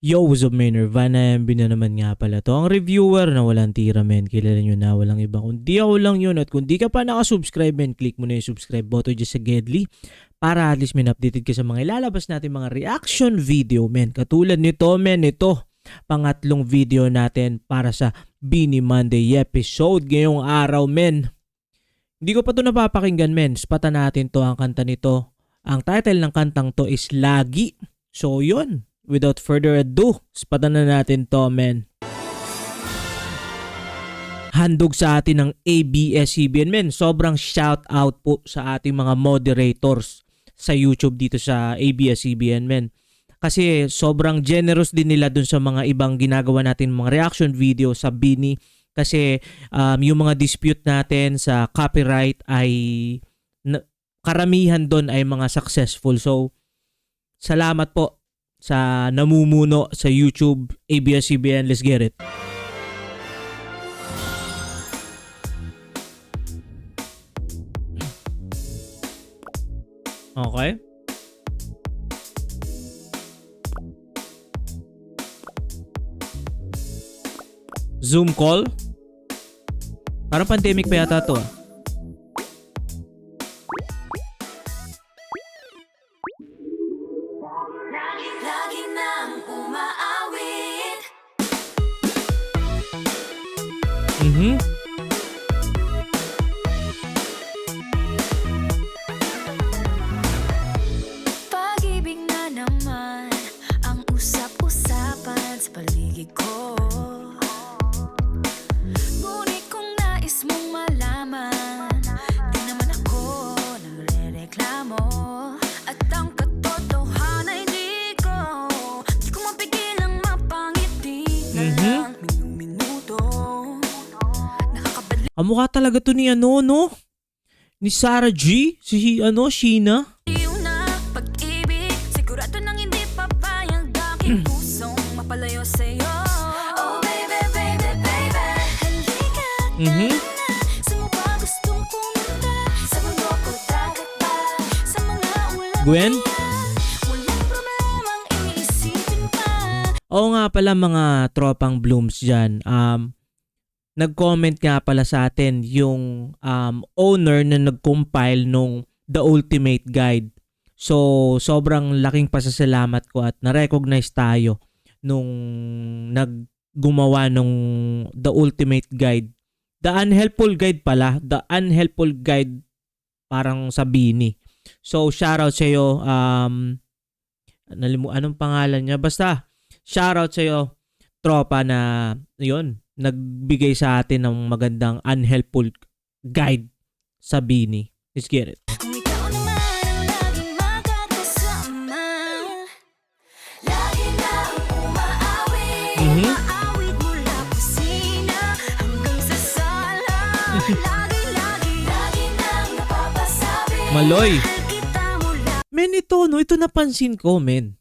Yo, what's up, man? Nirvana MB na naman nga pala to. Ang reviewer na walang tira, men. Kilala nyo na, walang iba. Kundi ako lang yun. At kung di ka pa nakasubscribe, men, click mo na yung subscribe button dyan sa Gedli para at least, men, updated ka sa mga ilalabas natin mga reaction video, men. Katulad nito, men, ito. Pangatlong video natin para sa Beanie Monday episode ngayong araw, men. Hindi ko pa to napapakinggan, men. Spata natin to ang kanta nito. Ang title ng kantang to is Lagi. So, yun. Without further ado, spatan na natin to, men. Handog sa atin ng ABS-CBN, men. Sobrang shout out po sa ating mga moderators sa YouTube dito sa ABS-CBN, men. Kasi sobrang generous din nila dun sa mga ibang ginagawa natin mga reaction video sa Beanie. Kasi yung mga dispute natin sa copyright ay karamihan dun ay mga successful. So, salamat po sa namumuno sa YouTube, ABS-CBN. Let's get it. Okay. Zoom call. Parang pandemic pa yata to. Lagi nang umaawit. Pag-ibig na naman ang usap-usapan sa paligid ko. Ngunit kung nais mong malaman, di naman ako nagre-reklamo. At ang katotohanan ay di ko mapigilang mapangiti na lang minuto. Nakakabalik Mukha talaga to ni ano, no? Ni Sarah G? Si Sheena? na pag-ibig. Sigurado nang hindi papayag aking pusong mapalayo sa'yo. Oh baby, baby, baby, halika na. Sa mukha gustong pumunta. Sa mundo ko dagat ba? Sa mga ulan Gwen? walang problemang iisipin pa. Oo nga pala mga tropang blooms dyan. Nag-comment nga pala sa atin yung owner na nag-compile nung The Ultimate Guide. So, sobrang laking pasasalamat ko at na-recognize tayo nung naggumawa nung The Ultimate Guide. The Unhelpful Guide pala. The Unhelpful Guide parang sa Beanie. So, shoutout sa iyo. Anong pangalan niya? Basta, shoutout sa iyo, tropa na yun, nagbigay sa atin ng magandang unhelpful guide sa Beanie. Let's get it. Kung ikaw naman ang laging makakasama, lagi lang umaawit. Maawit mula kusina hanggang sa sala. Lagi nang napapasabi. Maloy. Mahal kita mula. Men, ito napansin ko, men.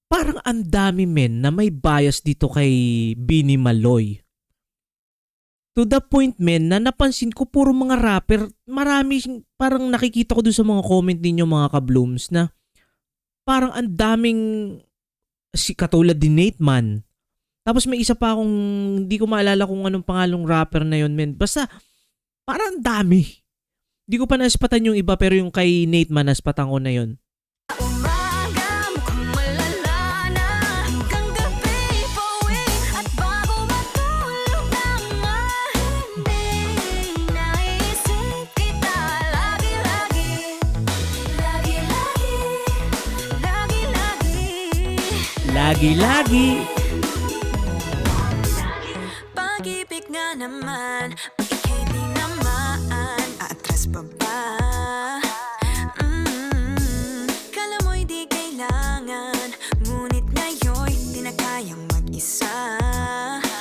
Parang ang dami, men, na may bias dito kay Beanie Maloy. To the point, men, na napansin ko puro mga rapper. Marami, parang nakikita ko dun sa mga comment ninyo, mga kablooms, na parang ang daming katulad din Nate Man. Tapos may isa pa akong hindi ko maalala kung anong pangalong rapper na yun, men. Basta parang ang dami. Hindi ko pa naspatan yung iba, pero yung kay Nate Man naspatan ko na yun. Umaga mukhang malala na hanggang gabi pauwi. At bago matulog na nga, hindi naisip kita. Lagi-lagi, lagi-lagi, lagi-lagi. Lagi-lagi. Pag-ibig nga naman, pag ika'y di naman, aatras pa ba? Kala mo'y di kailangan, ngunit ngayon'y di na kayang mag-isa.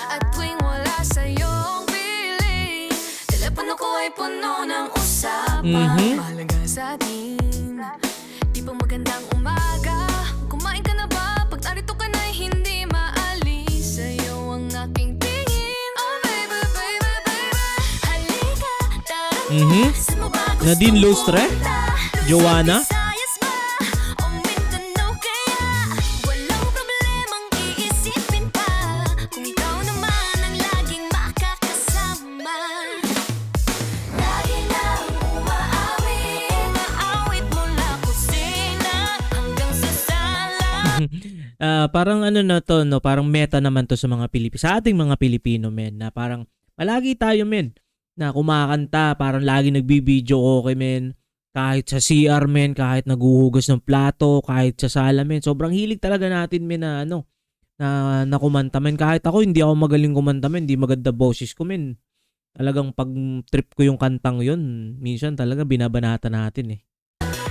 At tuwing wala sa'yong piling, telepono ko ay puno ng usapan. Mahalaga sa atin, di ba magandang umaga? Kumain ka na ba? Pag narito ka na'y hindi maalis sa'yo ang aking tingin. Oh baby, baby, baby, halika, tara. Saan mo ba gusto Nadine Lustre? pumunta? Joanna? Visayas ba? O Mindanao kaya? Parang ano na to, no, parang meta naman to sa mga sa ating mga Pilipino, men, na parang palagi tayo, men, na kumakanta, parang lagi nagbibideo okay, men, kahit sa CR, men, kahit naguhugas ng plato, kahit sa sala, men, sobrang hilig talaga natin, men, na ano, na kumanta, men. Kahit ako, hindi ako magaling kumanta, men, hindi maganda boses ko, men. Talagang pag trip ko yung kantang yun, minsan talaga binabanata natin eh.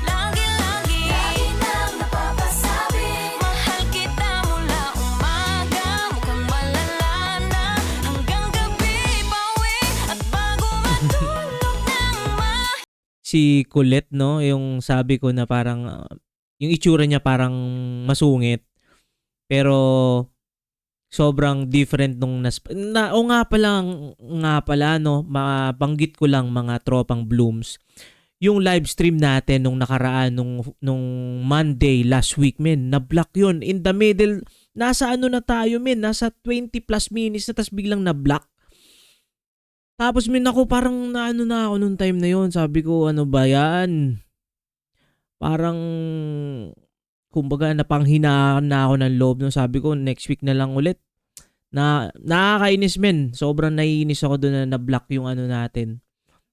Lagi-lagi nang napapasabi, mahal kita mula umaga, mukhang malala na hanggang gabi, bawi at bago matulog ng Si Colette, no, yung sabi ko na parang yung itsura niya parang masungit pero sobrang different nung o nga pala, no, mabanggit ko lang mga tropang Blooms. Yung live stream natin nung nakaraan nung Monday last week, men, na-block yun. In the middle, nasa ano na tayo, men, nasa 20 plus minutes na tas biglang na-block. Tapos men, ako parang naano na ako nung time na yon. Sabi ko, ano ba yan? Parang kumbaga napanghinaan na ako ng loob, no. Sabi ko next week na lang ulit. Nakakainis, men. Sobrang naiinis ako doon na na-block yung ano natin,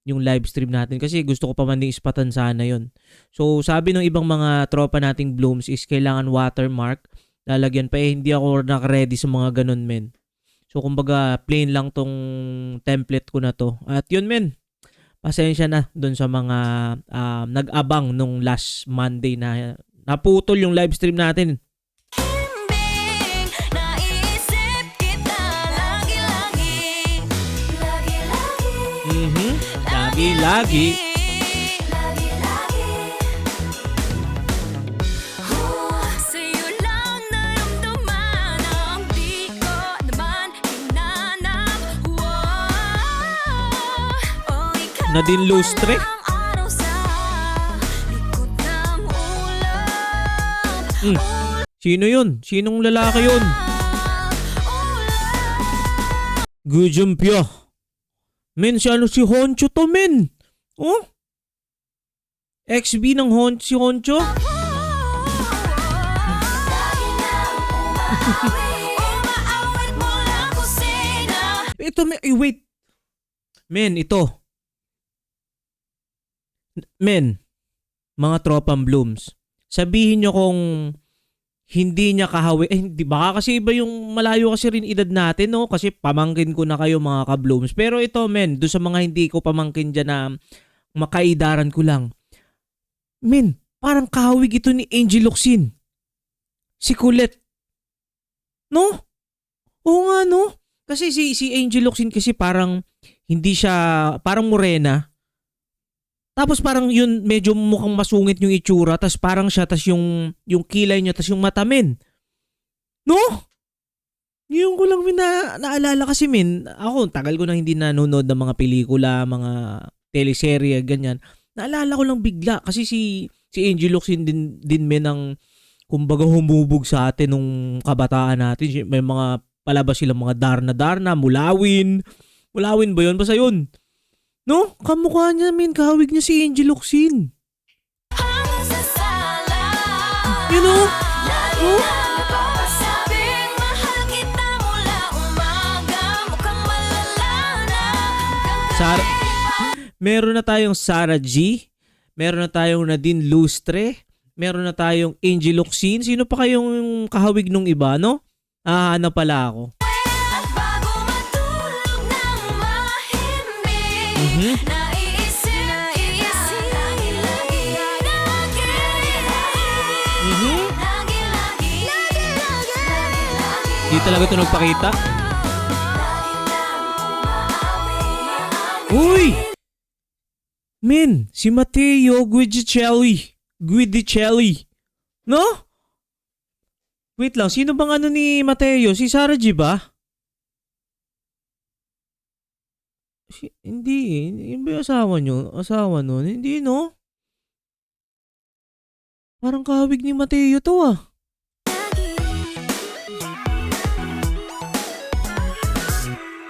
yung live stream natin kasi gusto ko pa man ding ispatan sana yon. So sabi ng ibang mga tropa nating Blooms is kailangan watermark. Lalagyan pa hindi ako naka-ready sa mga ganun, men. So kumbaga plain lang tong template ko na to. At yun, men. Pasensya na doon sa mga nag-abang nung last Monday na naputol yung live stream natin. mahimbing. Naiisip kita lagi-lagi, lagi-lagi, Lagi-lagi. lagi-lagi. Sa'yo lang naramdaman ang di ko naman hinanap. Ikaw Nadine Lustre? ang araw sa likod ng ulam. Sino yun? Sinong lalaki yun? Gujumpyo. Men, si Honcho to, men. Oh? XB ng si Honcho? Umaawit mula kusina. Ito, wait. Men, ito. Men, mga tropang Blooms, sabihin nyo kung hindi niya kahawi, hindi, baka kasi iba yung malayo kasi rin edad natin, no? Kasi pamangkin ko na kayo, mga ka-Blooms. Pero ito, men, doon sa mga hindi ko pamangkin dyan na makaidaran ko lang. Men, parang kahawig ito ni Angel Locsin. Si Colette. No? Oo nga, no? Kasi si Angel Locsin kasi parang hindi siya, parang morena. Tapos parang yun, medyo mukhang masungit yung itsura. Tapos parang siya, tapos yung kilay niya, tapos yung mata, men. No? Yung ko lang naalala kasi, men. Ako, tagal ko na hindi nanonood ng mga pelikula, mga teleserye, ganyan. Naalala ko lang bigla. Kasi si Angel Locsin din men, ang kumbaga humubog sa atin nung kabataan natin. May mga palabas silang mga Darna, Mulawin. Mulawin ba yun? Basta yun. No? Kamukha niya, men. Kahawig niya si Angel Locsin. Hanggang sa sala. You know? Lagi Oh? na napapasabing mahal kita mula umaga, mukhang malala na hanggang Meron na tayong Sarah G. Meron na tayong Nadine Lustre. Meron na tayong Angel Locsin. Sino pa kayong kahawig nung iba, no? Ano pala ako? at bago matulog ng mahimbing. Naiisip lagi-lagi, lagi-lagi, lagi-lagi. Di talaga ito nagpakita. Uy! Men, si Matteo Guidicelli. No? Wait lang, sino bang ano ni Matteo? Si Sarah G ba? Hindi eh. Yung ba yung asawa nyo? Asawa nun? Hindi, no? Parang kahawig ni Matteo to, ah.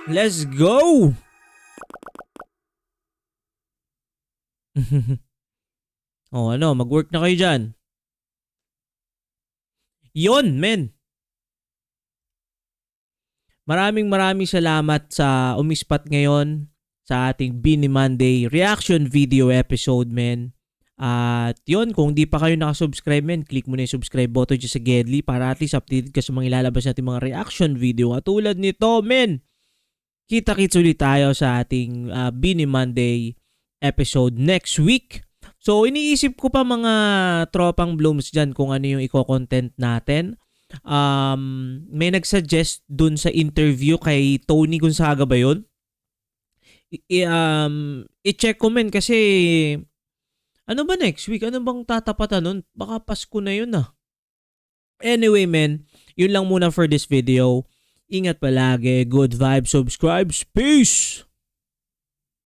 Let's go! Oh, ano, mag-work na kayo dyan. Yon, men. Maraming salamat sa umispat ngayon sa ating Bini Monday reaction video episode, men. At yun, kung di pa kayo nakasubscribe, men, click mo na yung subscribe button dyan sa Gedli para at least updated ka sa mga ilalabas natin mga reaction video. At tulad nito, men, kita-kits ulit tayo sa ating Bini Monday episode next week. So, iniisip ko pa mga tropang blooms dyan kung ano yung i-content natin. May nagsuggest dun sa interview kay Tony Gonzaga ba yun? I-check ko, men, kasi ano ba next week? Ano bang tatapatan nun? Baka Pasko na yun ah. Anyway, men, yun lang muna for this video. Ingat palagi. Good vibes, subscribe. Peace!